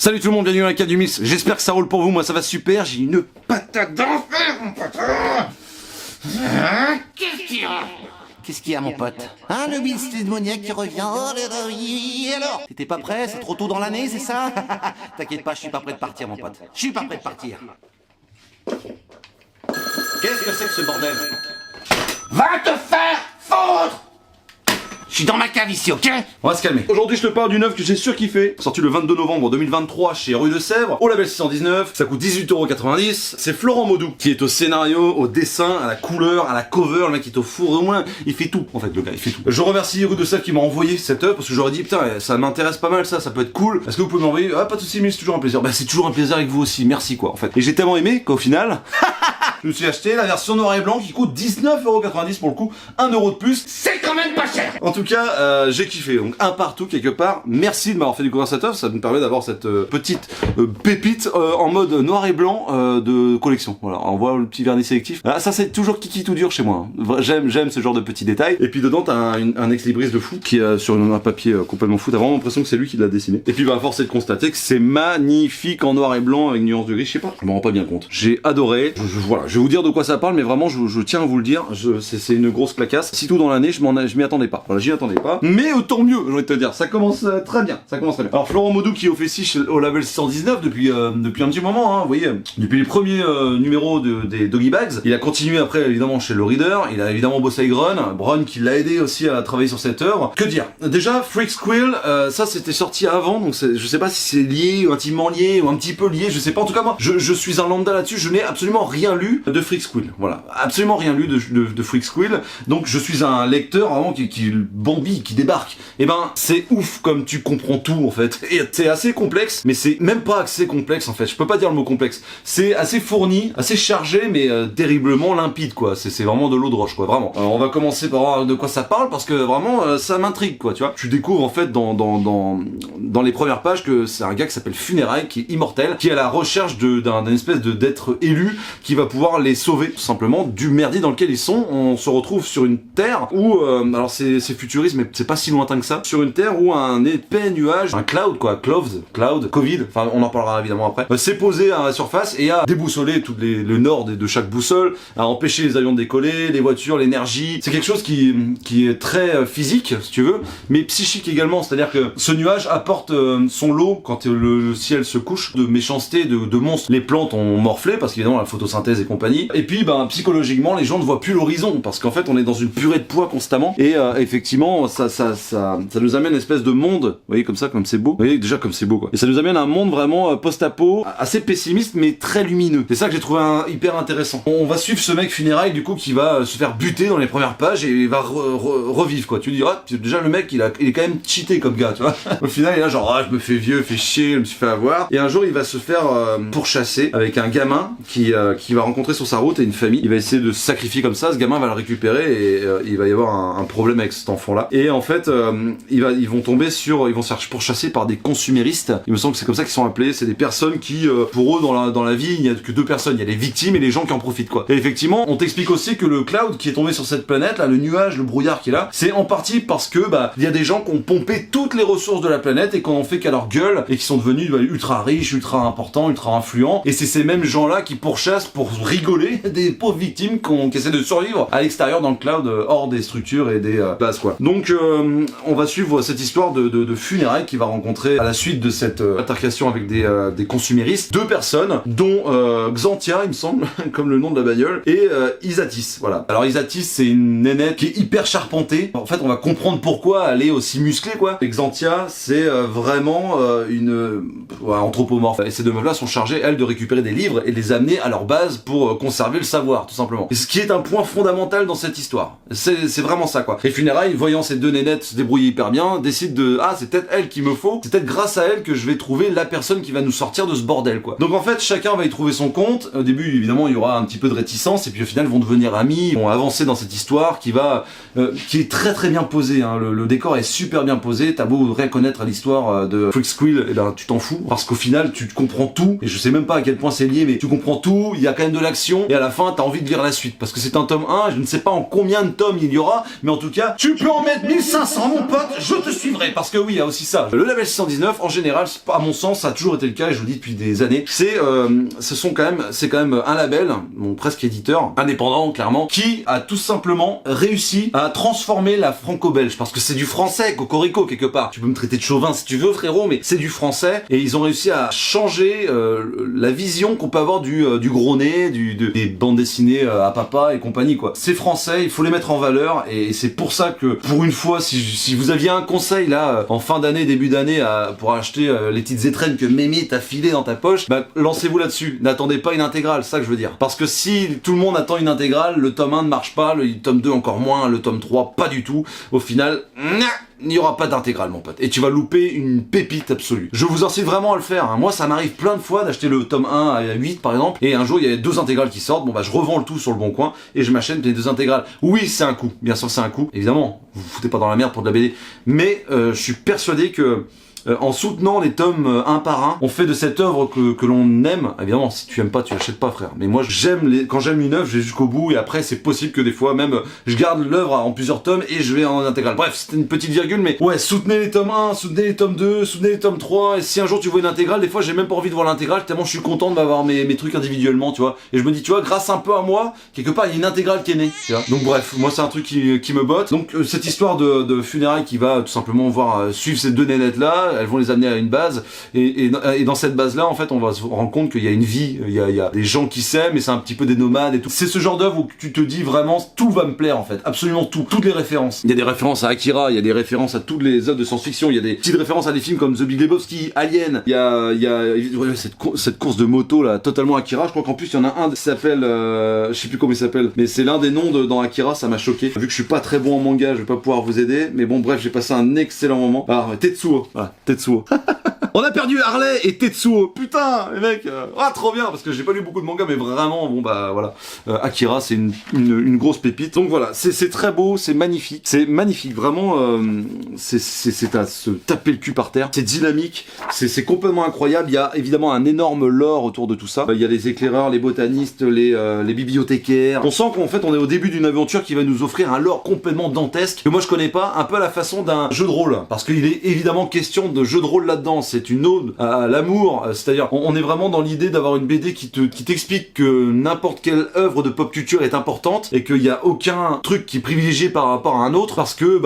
Salut tout le monde, bienvenue dans la cave du mix, j'espère que ça roule pour vous, moi ça va super, j'ai une patate d'enfer mon pote. Qu'est-ce qu'il y a mon pote? Ah, le Vince démoniaque qui revient. Oh, et alors? T'étais pas prêt, c'est trop tôt dans l'année, c'est ça? T'inquiète pas, je suis pas prêt de partir mon pote, je suis pas prêt de partir. Qu'est-ce que c'est que ce bordel? Va te faire foutre! Je suis dans ma cave ici, ok? On va se calmer. Aujourd'hui je te parle du neuf que j'ai surkiffé, sorti le 22 novembre 2023 chez Rue de Sèvres, au label 619, ça coûte 18,90€, c'est Florent Maudou, qui est au scénario, au dessin, à la couleur, à la cover, le mec il est au four, au moins, il fait tout, en fait le gars, il fait tout. Je remercie Rue de Sèvres qui m'a envoyé cette œuvre, parce que j'aurais dit, putain, ça m'intéresse pas mal ça peut être cool, est-ce que vous pouvez m'envoyer? Ah pas de soucis mais c'est toujours un plaisir. Bah c'est toujours un plaisir avec vous aussi, merci quoi en fait. Et j'ai tellement aimé qu'au final... Je me suis acheté la version noir et blanc qui coûte 19,90€ pour le coup, 1€ de plus. C'est quand même pas cher! En tout cas, j'ai kiffé, donc un partout quelque part. Merci de m'avoir fait découvrir cette œuvre, ça me permet d'avoir cette petite pépite en mode noir et blanc de collection. Voilà, on voit le petit vernis sélectif. Ah, ça c'est toujours kiki tout dur chez moi. Hein. J'aime ce genre de petits détails. Et puis dedans t'as un ex-libris de fou qui est sur un papier complètement fou. T'as vraiment l'impression que c'est lui qui l'a dessiné. Et puis bah force est de constater que c'est magnifique en noir et blanc avec nuance de gris. Je sais pas, je m'en rends pas bien compte. J'ai adoré. Voilà, je vais vous dire de quoi ça parle, mais vraiment je tiens à vous le dire. C'est une grosse clacasse. Si tout dans l'année, je m'y attendais pas. Voilà, j'y attendais pas. Mais autant mieux, j'ai envie de te dire. Ça commence très bien. Ça commence très bien. Alors Florent Maudou qui officie au label 619 depuis un petit moment. Hein, vous voyez, depuis les premiers numéros des Doggy Bags. Il a continué après évidemment chez le Reader. Il a évidemment bossé avec Brun qui l'a aidé aussi à travailler sur cette œuvre. Que dire? Déjà Freak Squill, ça c'était sorti avant, donc je sais pas si c'est lié ou intimement lié ou un petit peu lié. Je sais pas. En tout cas moi, je suis un lambda là-dessus. Je n'ai absolument rien lu de Freak Squill. Voilà, absolument rien lu de Freak Squill. Donc je suis un lecteur vraiment qui Bambi qui débarque. Et ben c'est ouf comme tu comprends tout en fait. Et c'est assez complexe, mais c'est même pas assez complexe en fait. Je peux pas dire le mot complexe. C'est assez fourni, assez chargé, mais terriblement limpide quoi. C'est vraiment de l'eau de roche quoi, vraiment. Alors on va commencer par voir de quoi ça parle parce que vraiment ça m'intrigue quoi, tu vois. Tu découvres en fait dans les premières pages que c'est un gars qui s'appelle Funérailles, qui est immortel, qui est à la recherche d'un espèce d'être élu qui va pouvoir les sauver tout simplement du merdier dans lequel ils sont. On se retrouve sur une terre où alors c'est futuriste mais c'est pas si lointain que ça, sur une terre où un épais nuage, un cloud quoi, cloud, Covid, enfin on en parlera évidemment après, s'est posé à la surface et a déboussolé tout le nord de chaque boussole, a empêché les avions de décoller, les voitures, l'énergie. C'est quelque chose qui est très physique si tu veux, mais psychique également, c'est-à-dire que ce nuage apporte son lot quand le ciel se couche de méchanceté, de monstres. Les plantes ont morflé parce qu'évidemment la photosynthèse et compagnie, et puis ben psychologiquement les gens ne voient plus l'horizon parce qu'en fait on est dans une purée de poids constamment et effectivement ça nous amène une espèce de monde, vous voyez comme ça, comme c'est beau, vous voyez déjà comme c'est beau quoi, et ça nous amène à un monde vraiment post-apo, assez pessimiste mais très lumineux. C'est ça que j'ai trouvé hyper intéressant. On va suivre ce mec Funérailles du coup qui va se faire buter dans les premières pages et il va revivre quoi. Tu diras déjà le mec il est quand même cheaté comme gars tu vois. Au final il est là genre ah je me fais vieux, fait chier, je me suis fait avoir, et un jour il va se faire pourchasser avec un gamin qui va rencontrer sur sa route et une famille. Il va essayer de se sacrifier comme ça, ce gamin va le récupérer et il va y avoir un problème avec cet enfant là. Et en fait ils vont se faire pourchasser par des consuméristes. Il me semble que c'est comme ça qu'ils sont appelés. C'est des personnes qui pour eux dans la vie il n'y a que deux personnes, il y a les victimes et les gens qui en profitent quoi. Et effectivement on t'explique aussi que le cloud qui est tombé sur cette planète là, le nuage, le brouillard qui est là, c'est en partie parce que il y a des gens qui ont pompé toutes les ressources de la planète et qui en ont fait qu'à leur gueule et qui sont devenus ultra riches, ultra importants, ultra influents, et c'est ces mêmes gens là qui pourchassent pour rigoler des pauvres victimes qui essaient de survivre à l'extérieur dans le cloud hors des structures et des bases quoi. Donc on va suivre cette histoire de Funérailles qui va rencontrer à la suite de cette altercation avec des consuméristes deux personnes dont Xantia il me semble comme le nom de la bagnole, et Isatis. Voilà. Alors Isatis c'est une nénette qui est hyper charpentée. En fait on va comprendre pourquoi elle est aussi musclée quoi. Et Xantia c'est vraiment une anthropomorphe. Et ces deux meufs là sont chargées elles de récupérer des livres et de les amener à leur base pour conserver le savoir tout simplement. Et ce qui est un point fondamental dans cette histoire. C'est vraiment ça quoi. Et Funérailles voyant ces deux nénettes se débrouiller hyper bien décide c'est peut-être elle qu'il me faut, c'est peut-être grâce à elle que je vais trouver la personne qui va nous sortir de ce bordel quoi. Donc en fait chacun va y trouver son compte. Au début évidemment il y aura un petit peu de réticence et puis au final ils vont devenir amis, ils vont avancer dans cette histoire qui est très très bien posée hein. Le décor est super bien posé, t'as beau rien connaître à l'histoire de Freak Squill, et ben tu t'en fous parce qu'au final tu comprends tout, et je sais même pas à quel point c'est lié, mais tu comprends tout, il y a quand même de l'action, et à la fin t'as envie de lire la suite, parce que c'est un tome 1, je ne sais pas en combien de tomes il y aura, mais en tout cas, tu peux en mettre 1500 mon pote, je te suivrai, parce que oui, il y a aussi ça. Le label 619, en général, à mon sens, ça a toujours été le cas, et je le dis depuis des années, c'est quand même un label, mon presque éditeur, indépendant, clairement, qui a tout simplement réussi à transformer la franco-belge, parce que c'est du français, cocorico, quelque part. Tu peux me traiter de chauvin si tu veux, frérot, mais c'est du français, et ils ont réussi à changer la vision qu'on peut avoir du gros nez, des bandes dessinées à papa et compagnie, quoi. C'est français, il faut les mettre en valeur, et c'est pour ça que, pour une fois, si vous aviez un conseil, là, en fin d'année, début d'année, pour acheter les petites étrennes que Mémé t'a filé dans ta poche, bah, lancez-vous là-dessus. N'attendez pas une intégrale, c'est ça que je veux dire. Parce que si tout le monde attend une intégrale, le tome 1 ne marche pas, le tome 2 encore moins, le tome 3 pas du tout. Au final, il n'y aura pas d'intégrale, mon pote. Et tu vas louper une pépite absolue. Je vous incite vraiment à le faire, hein. Moi, ça m'arrive plein de fois d'acheter le tome 1 à 8, par exemple, et un jour, il y a 2 intégrales qui sortent. Bon, bah, je revends le tout sur le bon coin, et je m'achète les 2 intégrales. Oui, c'est un coût. Bien sûr, c'est un coût. Évidemment, vous vous foutez pas dans la merde pour de la BD. Mais, je suis persuadé que, en soutenant les tomes un par un, on fait de cette œuvre que l'on aime. Évidemment, si tu aimes pas, tu achètes pas, frère. Mais moi, quand j'aime une œuvre, je vais jusqu'au bout, et après, c'est possible que des fois, même, je garde l'œuvre en plusieurs tomes et je vais en intégrale. Bref, c'était une petite virgule, mais ouais, soutenez les tomes 1, soutenez les tomes 2, soutenez les tomes 3, et si un jour tu vois une intégrale, des fois, j'ai même pas envie de voir l'intégrale, tellement je suis content de m'avoir mes trucs individuellement, tu vois. Et je me dis, tu vois, grâce un peu à moi, quelque part, il y a une intégrale qui est née, tu vois. Donc bref, moi, c'est un truc qui me botte. Donc, cette histoire de funérailles qui va tout simplement suivre ces 2 nénettes-là, elles vont les amener à une base, et dans cette base-là, en fait, on va se rendre compte qu'il y a une vie, il y a des gens qui s'aiment, et c'est un petit peu des nomades et tout. C'est ce genre d'œuvre où tu te dis vraiment, tout va me plaire, en fait. Absolument tout. Toutes les références. Il y a des références à Akira, il y a des références à toutes les œuvres de science-fiction, il y a des petites références à des films comme The Big Lebowski, Alien, il y a cette course de moto, là, totalement Akira. Je crois qu'en plus, il y en a un qui s'appelle, je sais plus comment il s'appelle, mais c'est l'un des noms dans Akira, ça m'a choqué. Vu que je suis pas très bon en manga, je vais pas pouvoir vous aider, mais bon, bref, j'ai passé un excellent moment. Alors, Tetsuo. Voilà, Tetsuo. On a perdu Harley et Tetsuo. Putain, les mecs, trop bien, parce que j'ai pas lu beaucoup de mangas, mais vraiment, bon bah voilà. Akira, c'est une grosse pépite. Donc voilà, c'est très beau, c'est magnifique. C'est magnifique, vraiment, c'est à se taper le cul par terre. C'est dynamique, c'est complètement incroyable. Il y a évidemment un énorme lore autour de tout ça. Il y a les éclaireurs, les botanistes, les bibliothécaires. On sent qu'en fait, on est au début d'une aventure qui va nous offrir un lore complètement dantesque, que moi je connais pas, un peu à la façon d'un jeu de rôle. Parce qu'il est évidemment question de jeu de rôle là-dedans. C'est une ode à l'amour, c'est-à-dire on est vraiment dans l'idée d'avoir une BD qui t'explique que n'importe quelle œuvre de pop culture est importante, et qu'il n'y a aucun truc qui est privilégié par rapport à un autre, parce que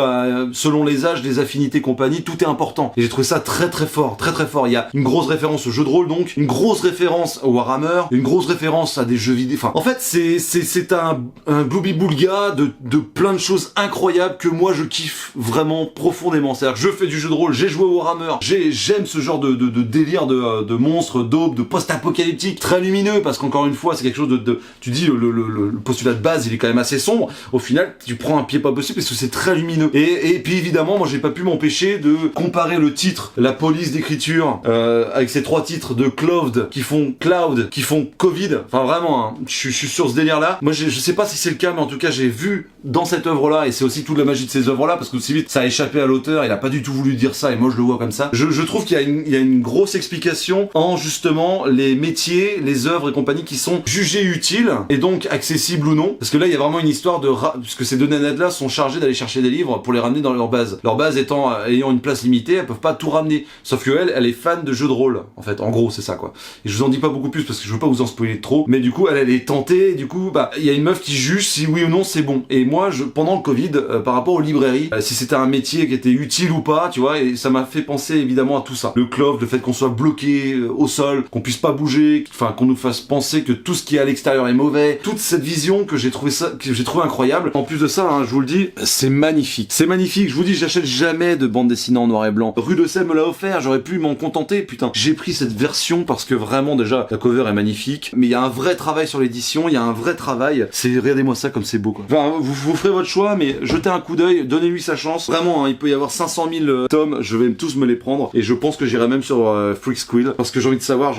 selon les âges, les affinités, compagnie, tout est important. Et j'ai trouvé ça très très fort, très très fort. Il y a une grosse référence au jeu de rôle, donc une grosse référence au Warhammer, une grosse référence à des jeux vidéo. Enfin, en fait, c'est un gloubi-boulga de plein de choses incroyables que moi je kiffe vraiment profondément. C'est-à-dire que je fais du jeu de rôle, j'ai joué au Warhammer, j'aime ce genre de délire de monstres, d'aube, de post-apocalyptique, très lumineux, parce qu'encore une fois, c'est quelque chose tu dis, le postulat de base, il est quand même assez sombre. Au final, tu prends un pied pas possible, parce que c'est très lumineux. Et puis évidemment, moi j'ai pas pu m'empêcher de comparer le titre, la police d'écriture, avec ces 3 titres de Cloud, qui font Covid. Enfin vraiment, hein, je suis sur ce délire-là. Moi je sais pas si c'est le cas, mais en tout cas, j'ai vu dans cette œuvre-là, et c'est aussi toute la magie de ces œuvres-là, parce que aussi vite, ça a échappé à l'auteur, il a pas du tout voulu dire ça, et moi je le vois comme ça. Je trouve qu'il y a une grosse explication en justement les métiers, les œuvres et compagnie qui sont jugées utiles, et donc accessibles ou non. Parce que là, il y a vraiment une histoire puisque ces 2 nanettes-là sont chargées d'aller chercher des livres pour les ramener dans leur base. Leur base ayant une place limitée, elles peuvent pas tout ramener. Sauf que elle est fan de jeux de rôle, en fait. En gros, c'est ça, quoi. Et je vous en dis pas beaucoup plus parce que je veux pas vous en spoiler trop. Mais du coup, elle est tentée, et du coup, il y a une meuf qui juge si oui ou non c'est bon. Et moi, pendant le Covid, par rapport aux librairies, si c'était un métier qui était utile ou pas, tu vois, et ça m'a fait penser évidemment à tout ça. Le clove, le fait qu'on soit bloqué au sol, qu'on puisse pas bouger, enfin qu'on nous fasse penser que tout ce qui est à l'extérieur est mauvais. Toute cette vision que j'ai trouvé incroyable. En plus de ça, hein, je vous le dis, c'est magnifique. C'est magnifique. Je vous dis, j'achète jamais de bande dessinée en noir et blanc. Rue de Seine me l'a offert, j'aurais pu m'en contenter. Putain, j'ai pris cette version parce que vraiment déjà la cover est magnifique. Mais il y a un vrai travail sur l'édition, il y a un vrai travail. Regardez-moi ça comme c'est beau, quoi. Enfin, vous ferez votre choix, mais jetez un coup d'œil, donnez-lui sa chance. Vraiment, hein, il peut y avoir 500 000 tomes, je vais tous me les prendre, et je pense que j'irai même sur Freak Squid parce que j'ai envie de savoir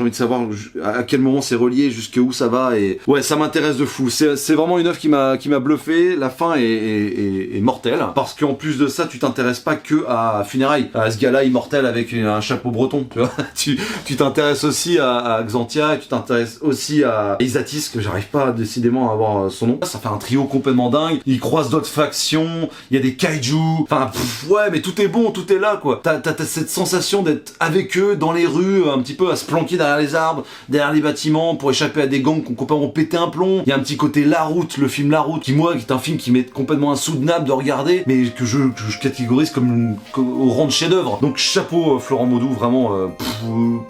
à quel moment c'est relié, jusqu'où ça va, et ouais, ça m'intéresse de fou. C'est vraiment une œuvre qui m'a bluffé. La fin est mortelle parce qu'en plus de ça, tu t'intéresses pas que à Funérailles, à ce gars-là immortel avec un chapeau breton, tu vois. Tu t'intéresses aussi à Xantia, et tu t'intéresses aussi à Isatis, que j'arrive pas décidément à avoir son nom. Ça fait un trio complètement dingue. Ils croisent d'autres factions, il y a des kaiju, enfin ouais, mais tout est bon, tout est là quoi. T'as cette sensation d'être avec eux dans les rues, un petit peu à se planquer derrière les arbres, derrière les bâtiments pour échapper à des gangs qui ont complètement pété un plomb. Il y a un petit côté La Route, le film La Route, qui est un film qui m'est complètement insoutenable de regarder, mais que je catégorise comme au rang de chef-d'œuvre. Donc chapeau Florent Maudou, vraiment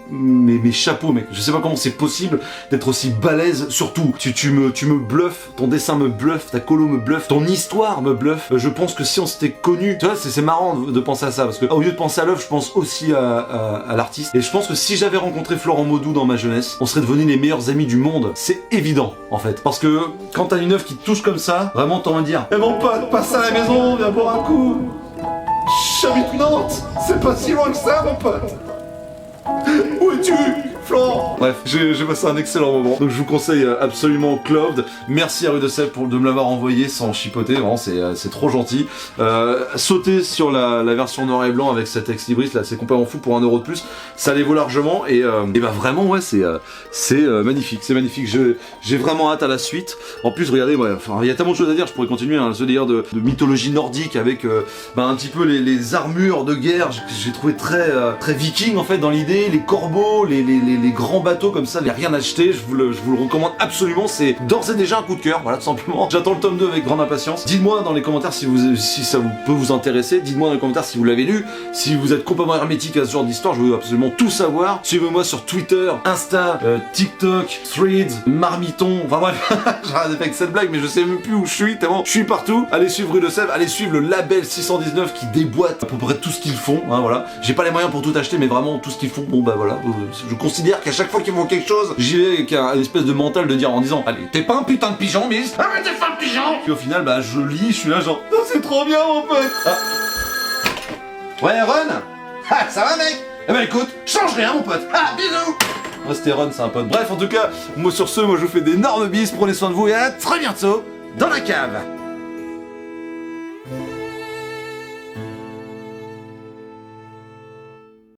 mes chapeaux mec. Je sais pas comment c'est possible d'être aussi balèze, surtout tu me bluffes, ton dessin me bluffe, ta colo me bluffe, ton histoire me bluffe. Je pense que si on s'était connus, tu vois, c'est marrant de penser à ça, parce que au lieu de penser à l'œuvre, je pense aussi à l'artiste. Et je pense que si j'avais rencontré Florent Maudou dans ma jeunesse, on serait devenus les meilleurs amis du monde. C'est évident en fait, parce que quand t'as une œuvre qui te touche comme ça, vraiment t'as envie de dire: eh mon pote, passe à la maison, viens boire un coup. J'habite Nantes, c'est pas si loin que ça mon pote. Où es-tu, Florent? Bref, j'ai passé un excellent moment. Donc je vous conseille absolument Cloud. Merci à Rue de Sèvres de me l'avoir envoyé sans chipoter, vraiment c'est trop gentil. Sautez sur la version noir et blanc avec cet ex libris là, c'est complètement fou pour 1€ de plus. Ça les vaut largement et bah vraiment ouais, c'est magnifique, c'est magnifique. J'ai vraiment hâte à la suite. En plus regardez, ouais, enfin il y a tellement de choses à dire, je pourrais continuer ce délire de mythologie nordique avec un petit peu les armures de guerre. J'ai trouvé très viking en fait dans l'idée, les corbeaux, les grands bateaux comme ça, il n'y a rien à acheter, je vous le recommande absolument, c'est d'ores et déjà un coup de cœur, voilà tout simplement. J'attends le tome 2 avec grande impatience. Dites-moi dans les commentaires si ça peut vous intéresser, dites-moi dans les commentaires si vous l'avez lu, si vous êtes complètement hermétique à ce genre d'histoire, je veux absolument tout savoir. Suivez-moi sur Twitter, Insta, TikTok, Threads, Marmiton, enfin bref, j'arrête avec cette blague mais je sais même plus où je suis, tellement je suis partout. Allez suivre Rue de Sèvres, allez suivre le label 619 qui déboîte à peu près tout ce qu'ils font, hein, voilà. J'ai pas les moyens pour tout acheter mais vraiment tout ce qu'ils font, bon bah voilà, je considère qu'à chaque fois qu'ils font quelque chose, j'y vais avec une espèce de mental de dire en disant: allez, t'es pas un putain de pigeon, miss. Ah mais t'es pas un pigeon. Puis au final, bah je lis, je suis là genre: non, c'est trop bien mon pote. Ah. Ouais, Ron. Ah, ça va mec? Eh ben écoute, change rien mon pote. Ah, bisous. Ouais, c'était Ron, c'est un pote. Bref, en tout cas, moi sur ce, moi je vous fais d'énormes bises, prenez soin de vous et à très bientôt dans la cave.